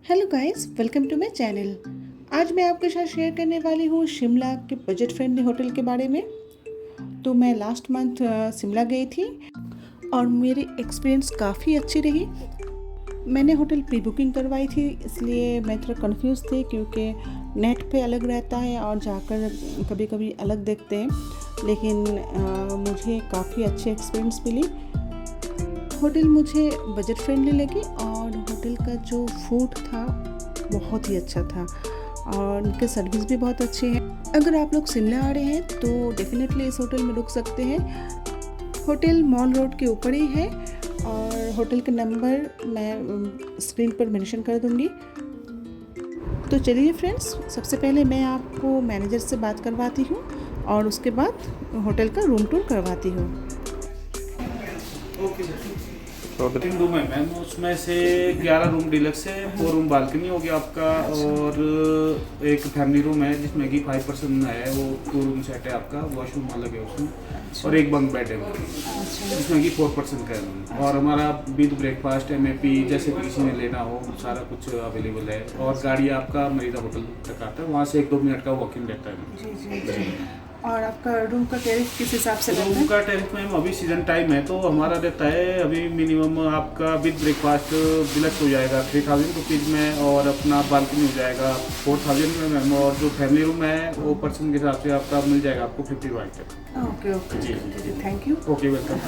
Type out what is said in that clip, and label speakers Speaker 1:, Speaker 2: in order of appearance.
Speaker 1: Hello guys, welcome to my channel. आज मैं आपके साथ शेयर करने वाली हूँ शिमला के बजट फ्रेंडली होटल के बारे में। तो मैं लास्ट मंथ शिमला गई थी और मेरी एक्सपीरियंस काफ़ी अच्छी रही। मैंने होटल प्री बुकिंग करवाई थी, इसलिए मैं थोड़ा कंफ्यूज थी क्योंकि नेट पे अलग रहता है और जाकर कभी कभी अलग देखते हैं, लेकिन मुझे काफ़ी अच्छी एक्सपीरियंस मिली। होटल मुझे बजट फ्रेंडली लगी और होटल का जो फूड था बहुत ही अच्छा था और उनके सर्विस भी बहुत अच्छी है। अगर आप लोग शिमला आ रहे हैं तो डेफिनेटली इस होटल में रुक सकते हैं। होटल मॉल रोड के ऊपर ही है और होटल का नंबर मैं स्क्रीन पर मेंशन कर दूंगी। तो चलिए फ्रेंड्स, सबसे पहले मैं आपको मैनेजर से बात करवाती हूँ और उसके बाद होटल का रूम टूर करवाती हूँ।
Speaker 2: तीन रूम है मैम, उसमें से 11 रूम डिलक्स है, 4 रूम बालकनी हो गया आपका और एक फैमिली रूम है जिसमें कि 5 पर्सन है, वो 2 रूम सेट है आपका, वॉशरूम अलग है उसमें और एक बंक बेड है जिसमें कि 4 पर्सन का है रूम। और हमारा विद ब्रेकफास्ट MAP जैसे भी किसी ने लेना हो सारा कुछ अवेलेबल है। और गाड़ी आपका मरीदा होटल तक आता है, वहाँ से 1-2 मिनट का वॉकिंग रहता है।
Speaker 1: जी। और आपका रूम का टैरिफ किस हिसाब से रहता
Speaker 2: रूम
Speaker 1: है?
Speaker 2: का टैरिफ मैम अभी सीजन टाइम है तो हमारा रहता है अभी मिनिमम आपका विद ब्रेकफास्ट डिलक्स हो जाएगा 3000 रुपीज़ में और अपना बालकनी हो जाएगा 4000 में मैम। और जो फैमिली रूम है वो पर्सन के हिसाब से आपका मिल जाएगा आपको 55 तक।
Speaker 1: ओके
Speaker 2: जी
Speaker 1: थैंक यू।
Speaker 2: Okay welcome.